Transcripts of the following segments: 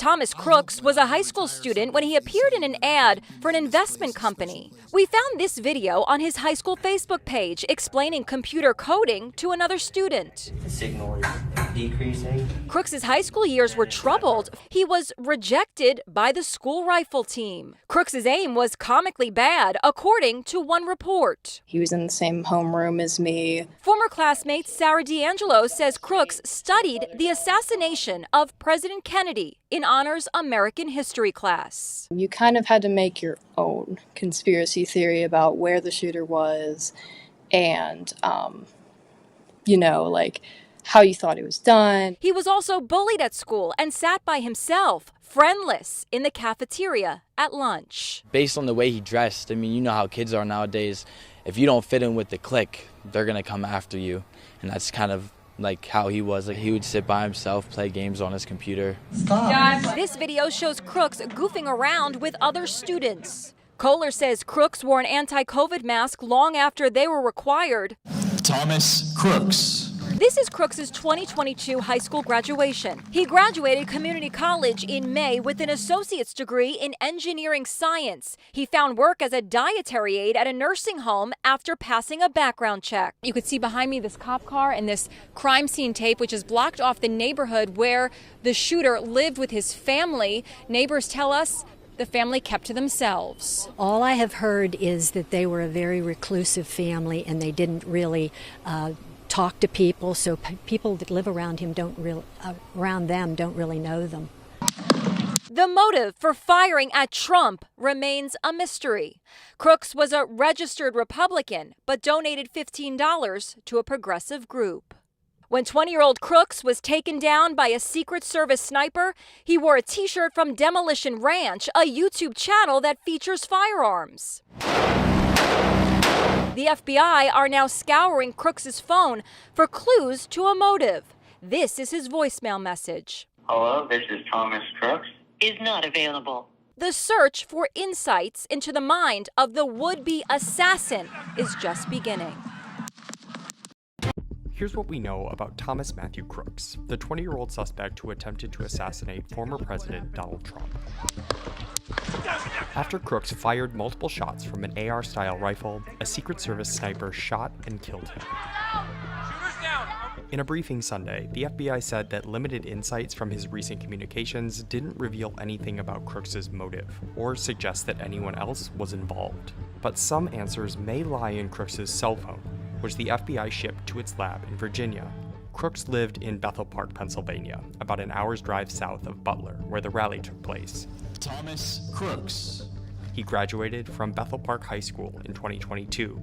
Thomas Crooks was a high school student when he appeared in an ad for an investment company. We found this video on his high school Facebook page explaining computer coding to another student. The signal is decreasing. Crooks' high school years were troubled. He was rejected by the school rifle team. Crooks' aim was comically bad, according to one report. He was in the same homeroom as me. Former classmate Sarah D'Angelo says Crooks studied the assassination of President Kennedy in honors American history class. You kind of had to make your own conspiracy theory about where the shooter was and, like how you thought it was done. He was also bullied at school and sat by himself, friendless, in the cafeteria at lunch. Based on the way he dressed, I mean, you know how kids are nowadays. If you don't fit in with the clique, they're going to come after you. And that's kind of like how he was. Like, he would sit by himself, play games on his computer. Stop. This video shows Crooks goofing around with other students. Kohler says Crooks wore an anti-COVID mask long after they were required. Thomas Crooks. This is Crooks' 2022 high school graduation. He graduated community college in May with an associate's degree in engineering science. He found work as a dietary aide at a nursing home after passing a background check. You could see behind me this cop car and this crime scene tape, which is blocked off the neighborhood where the shooter lived with his family. Neighbors tell us the family kept to themselves. All I have heard is that they were a very reclusive family and they didn't really talk to people, so people that live around him don't really know them. The motive for firing at Trump remains a mystery. Crooks was a registered Republican, but donated $15 to a progressive group. When 20-year-old Crooks was taken down by a Secret Service sniper, he wore a T-shirt from Demolition Ranch, a YouTube channel that features firearms. The FBI are now scouring Crooks' phone for clues to a motive. This is his voicemail message. Hello, this is Thomas Crooks. Is not available. The search for insights into the mind of the would-be assassin is just beginning. Here's what we know about Thomas Matthew Crooks, the 20-year-old suspect who attempted to assassinate former President Donald Trump. After Crooks fired multiple shots from an AR-style rifle, a Secret Service sniper shot and killed him. In a briefing Sunday, the FBI said that limited insights from his recent communications didn't reveal anything about Crooks' motive or suggest that anyone else was involved. But some answers may lie in Crooks' cell phone, which the FBI shipped to its lab in Virginia. Crooks lived in Bethel Park, Pennsylvania, about an hour's drive south of Butler, where the rally took place. Thomas Crooks. He graduated from Bethel Park High School in 2022.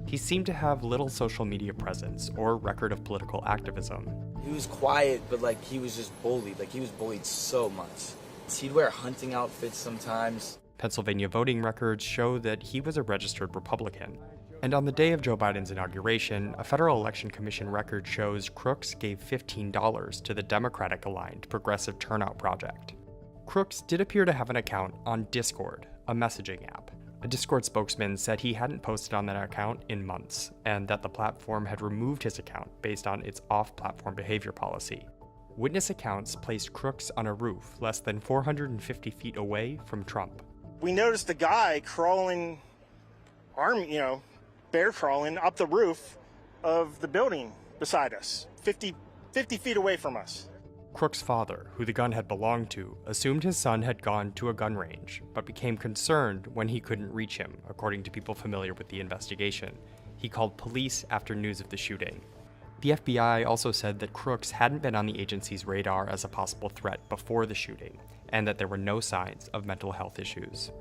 He seemed to have little social media presence or record of political activism. He was quiet, but he was just bullied. He was bullied so much. He'd wear hunting outfits sometimes. Pennsylvania voting records show that he was a registered Republican. And on the day of Joe Biden's inauguration, a Federal Election Commission record shows Crooks gave $15 to the Democratic-aligned Progressive Turnout Project. Crooks did appear to have an account on Discord, a messaging app. A Discord spokesman said he hadn't posted on that account in months, and that the platform had removed his account based on its off-platform behavior policy. Witness accounts placed Crooks on a roof less than 450 feet away from Trump. We noticed a guy crawling, bear crawling up the roof of the building beside us, 50 feet away from us. Crooks' father, who the gun had belonged to, assumed his son had gone to a gun range, but became concerned when he couldn't reach him, according to people familiar with the investigation. He called police after news of the shooting. The FBI also said that Crooks hadn't been on the agency's radar as a possible threat before the shooting, and that there were no signs of mental health issues.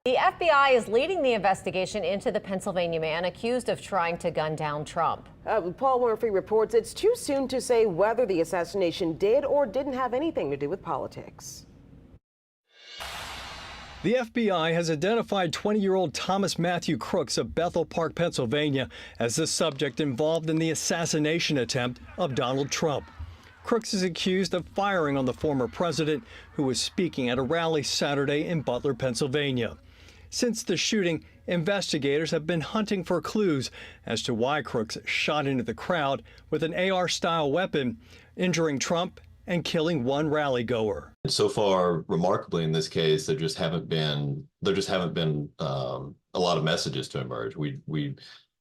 The FBI is leading the investigation into the Pennsylvania man accused of trying to gun down Trump. Paul Murphy reports it's too soon to say whether the assassination did or didn't have anything to do with politics. The FBI has identified 20-year-old Thomas Matthew Crooks of Bethel Park, Pennsylvania, as the subject involved in the assassination attempt of Donald Trump. Crooks is accused of firing on the former president, who was speaking at a rally Saturday in Butler, Pennsylvania. Since the shooting, investigators have been hunting for clues as to why Crooks shot into the crowd with an AR-style weapon injuring Trump and killing one rally goer. So far, remarkably in this case, there just haven't been a lot of messages to emerge. We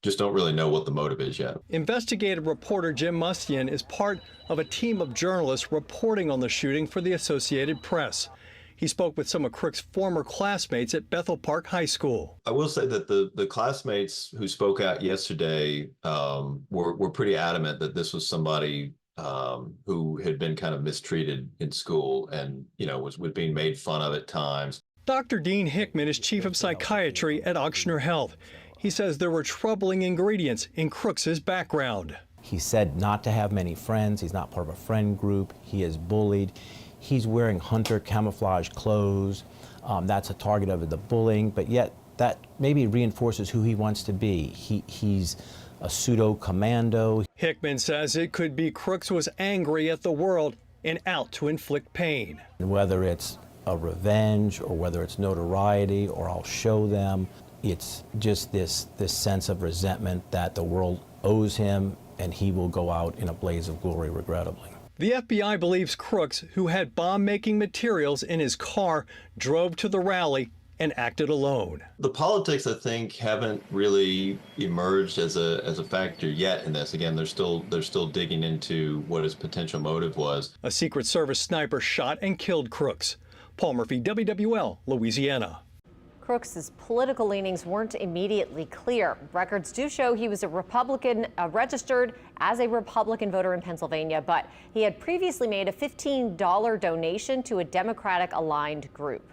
just don't really know what the motive is yet. Investigative reporter Jim Mustian is part of a team of journalists reporting on the shooting for the Associated Press. He spoke with some of Crooks' former classmates at Bethel Park High School. I will say that the classmates who spoke out yesterday were pretty adamant that this was somebody who had been kind of mistreated in school and, was being made fun of at times. Dr. Dean Hickman is chief of psychiatry at Ochsner Health. He says there were troubling ingredients in Crooks' background. He said not to have many friends. He's not part of a friend group. He is bullied. He's wearing hunter camouflage clothes. That's a target of the bullying, but yet that maybe reinforces who he wants to be. He's a pseudo commando. Hickman says it could be Crooks was angry at the world and out to inflict pain. Whether it's a revenge or whether it's notoriety or I'll show them, it's just this sense of resentment that the world owes him and he will go out in a blaze of glory, regrettably. The FBI believes Crooks, who had bomb-making materials in his car, drove to the rally and acted alone. The politics, I think, haven't really emerged as a factor yet in this. Again, they're still digging into what his potential motive was. A Secret Service sniper shot and killed Crooks. Paul Murphy, WWL, Louisiana. Crooks' political leanings weren't immediately clear. Records do show he was a Republican, registered as a Republican voter in Pennsylvania, but he had previously made a $15 donation to a Democratic-aligned group.